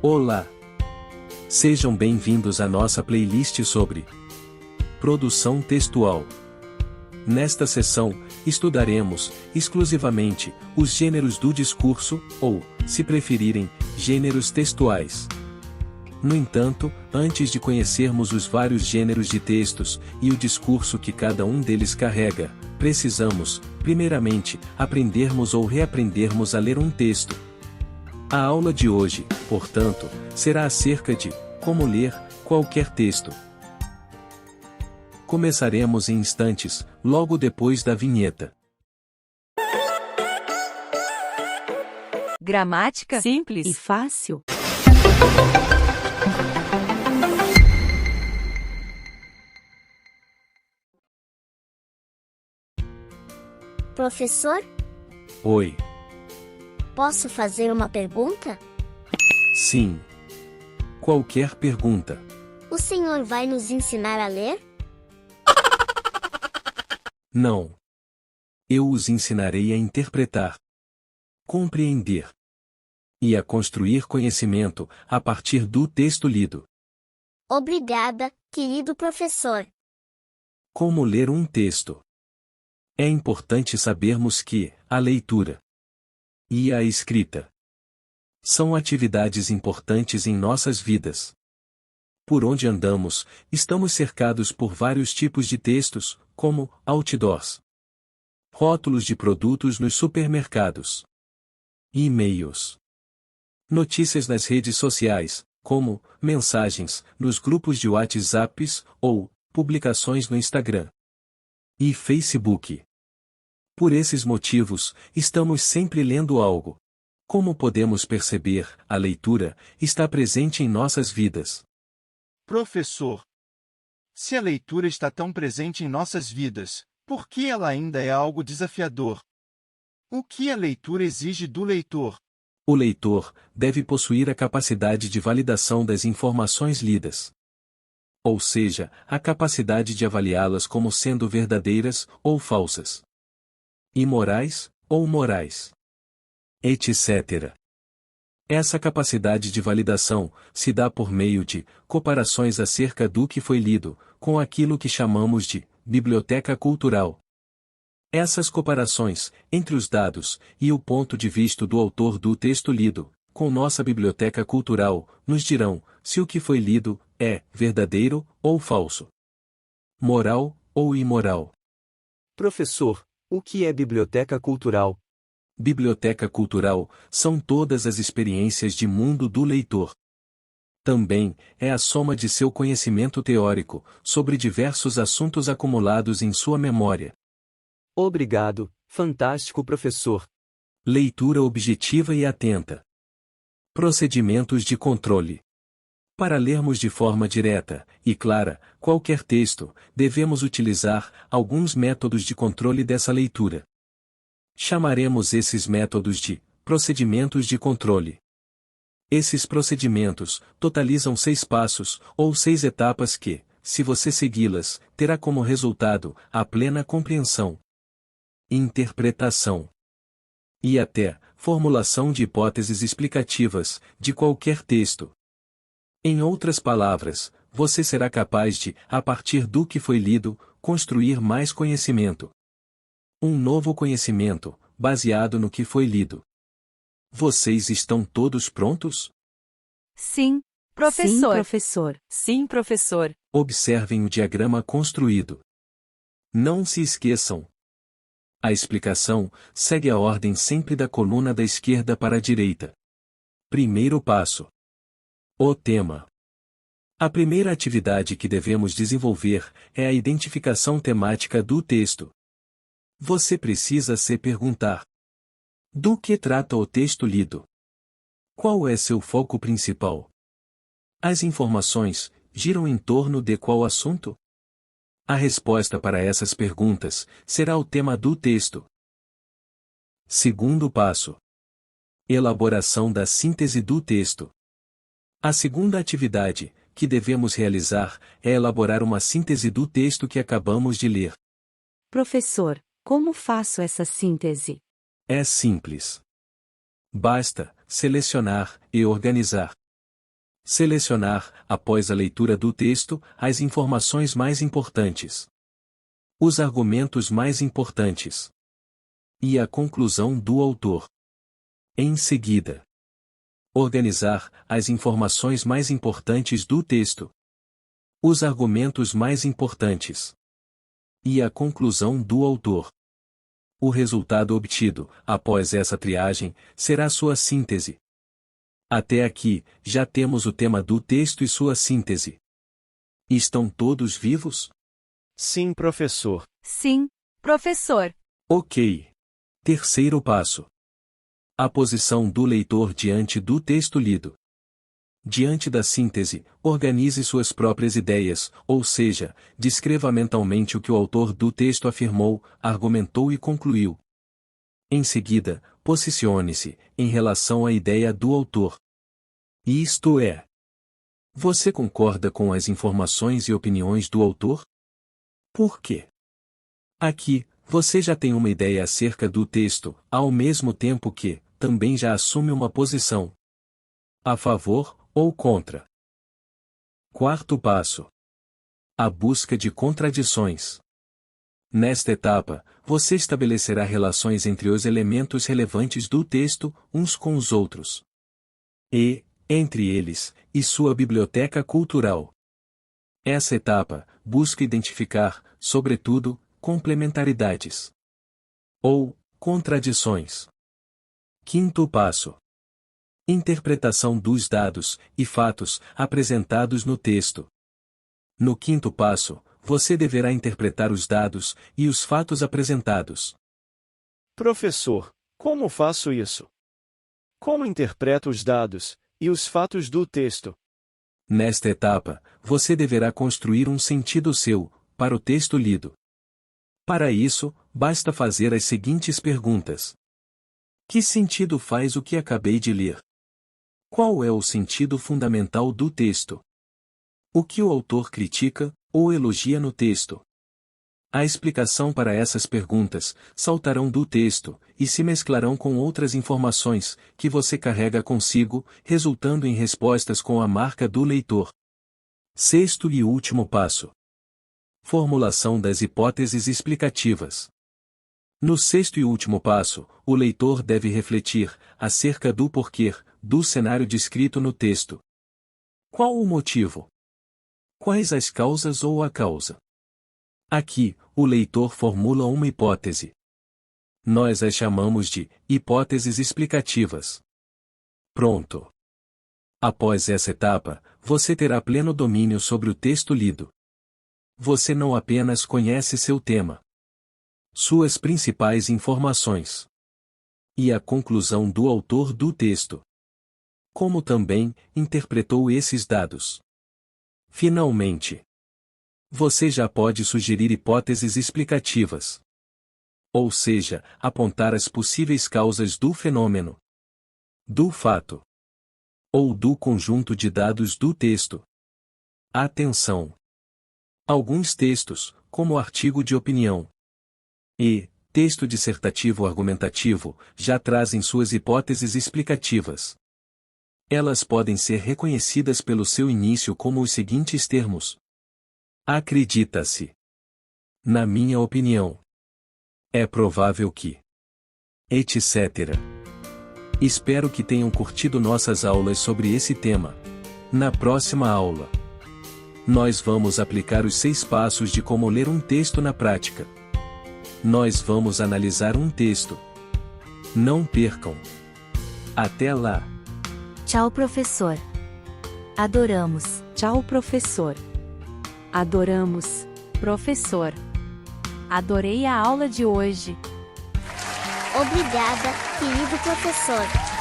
Olá! Sejam bem-vindos à nossa playlist sobre produção textual. Nesta sessão, estudaremos, exclusivamente, os gêneros do discurso, ou, se preferirem, gêneros textuais. No entanto, antes de conhecermos os vários gêneros de textos, e o discurso que cada um deles carrega, precisamos, primeiramente, aprendermos ou reaprendermos a ler um texto. A aula de hoje, portanto, será acerca de como ler qualquer texto. Começaremos em instantes, logo depois da vinheta. Gramática simples e fácil. Professor, Oi, posso fazer uma pergunta? sim. Qualquer pergunta. O senhor vai nos ensinar a ler? Não. Eu os ensinarei a interpretar, compreender e a construir conhecimento a partir do texto lido. Obrigada, querido professor. Como ler um texto? É importante sabermos que a leitura e a escrita são atividades importantes em nossas vidas. Por onde andamos, estamos cercados por vários tipos de textos, como outdoors, rótulos de produtos nos supermercados, e-mails, notícias nas redes sociais, como mensagens nos grupos de WhatsApp ou publicações no Instagram e Facebook. Por esses motivos, estamos sempre lendo algo. Como podemos perceber, a leitura está presente em nossas vidas. Professor, se a leitura está tão presente em nossas vidas, por que ela ainda é algo desafiador? O que a leitura exige do leitor? O leitor deve possuir a capacidade de validação das informações lidas. Ou seja, a capacidade de avaliá-las como sendo verdadeiras ou falsas, imorais ou morais, etc. Essa capacidade de validação se dá por meio de comparações acerca do que foi lido, com aquilo que chamamos de biblioteca cultural. Essas comparações, entre os dados e o ponto de vista do autor do texto lido, com nossa biblioteca cultural, nos dirão se o que foi lido é verdadeiro ou falso, moral ou imoral. Professor, o que é biblioteca cultural? Biblioteca cultural são todas as experiências de mundo do leitor. Também é a soma de seu conhecimento teórico sobre diversos assuntos acumulados em sua memória. Obrigado, fantástico professor. Leitura objetiva e atenta. Procedimentos de controle. Para lermos de forma direta e clara qualquer texto, devemos utilizar alguns métodos de controle dessa leitura. Chamaremos esses métodos de procedimentos de controle. Esses procedimentos totalizam 6 passos, ou 6 etapas que, se você segui-las, terá como resultado a plena compreensão, interpretação e até formulação de hipóteses explicativas de qualquer texto. Em outras palavras, você será capaz de, a partir do que foi lido, construir mais conhecimento. Um novo conhecimento, baseado no que foi lido. Vocês estão todos prontos? Sim, Sim, professor. professor. Sim, professor. Observem o diagrama construído. Não se esqueçam. A explicação segue a ordem sempre da coluna da esquerda para a direita. Primeiro passo. O tema. A primeira atividade que devemos desenvolver é a identificação temática do texto. Você precisa se perguntar: do que trata o texto lido? Qual é seu foco principal? As informações giram em torno de qual assunto? A resposta para essas perguntas será o tema do texto. Segundo passo. Elaboração da síntese do texto. A segunda atividade que devemos realizar é elaborar uma síntese do texto que acabamos de ler. Professor, como faço essa síntese? É simples. Basta selecionar e organizar Selecionar, após a leitura do texto, as informações mais importantes. Os argumentos mais importantes. E a conclusão do autor. Em seguida, organizar as informações mais importantes do texto. Os argumentos mais importantes. E a conclusão do autor. O resultado obtido, após essa triagem, será sua síntese. Até aqui, já temos o tema do texto e sua síntese. Estão todos vivos? Sim, professor. Sim, professor. Ok. Terceiro passo. A posição do leitor diante do texto lido. Diante da síntese, organize suas próprias ideias, ou seja, descreva mentalmente o que o autor do texto afirmou, argumentou e concluiu. Em seguida, posicione-se, em relação à ideia do autor. Isto é, você concorda com as informações e opiniões do autor? Por quê? Aqui, você já tem uma ideia acerca do texto, ao mesmo tempo que, também já assume uma posição. A favor, ou contra. Quarto passo. A busca de contradições. Nesta etapa, você estabelecerá relações entre os elementos relevantes do texto, uns com os outros. E, entre eles, e sua biblioteca cultural. Essa etapa busca identificar, sobretudo, complementaridades. Ou, contradições. Quinto passo. Interpretação dos dados e fatos apresentados no texto. No quinto passo, você deverá interpretar os dados e os fatos apresentados. Professor, como faço isso? Como interpreto os dados e os fatos do texto? Nesta etapa, você deverá construir um sentido seu, para o texto lido. Para isso, basta fazer as seguintes perguntas. Que sentido faz o que acabei de ler? Qual é o sentido fundamental do texto? O que o autor critica ou elogia no texto? A explicação para essas perguntas saltarão do texto e se mesclarão com outras informações que você carrega consigo, resultando em respostas com a marca do leitor. Sexto e último passo. Formulação das hipóteses explicativas. No sexto e último passo, o leitor deve refletir acerca do porquê do cenário descrito no texto. Qual o motivo? Quais as causas ou a causa? Aqui, o leitor formula uma hipótese. Nós as chamamos de hipóteses explicativas. Pronto. Após essa etapa, você terá pleno domínio sobre o texto lido. Você não apenas conhece seu tema, suas principais informações e a conclusão do autor do texto, como também interpretou esses dados. Finalmente, você já pode sugerir hipóteses explicativas. Ou seja, apontar as possíveis causas do fenômeno, do fato, ou do conjunto de dados do texto. Atenção! Alguns textos, como artigo de opinião e texto dissertativo argumentativo, já trazem suas hipóteses explicativas. Elas podem ser reconhecidas pelo seu início como os seguintes termos: acredita-se. Na minha opinião. É provável que. Etc. Espero que tenham curtido nossas aulas sobre esse tema. Na próxima aula, nós vamos aplicar os 6 passos de como ler um texto na prática. Nós vamos analisar um texto. Não percam. Até lá. Tchau, professor. Adoramos. Tchau, professor. Adoramos. Professor. Adorei a aula de hoje. Obrigada, querido professor.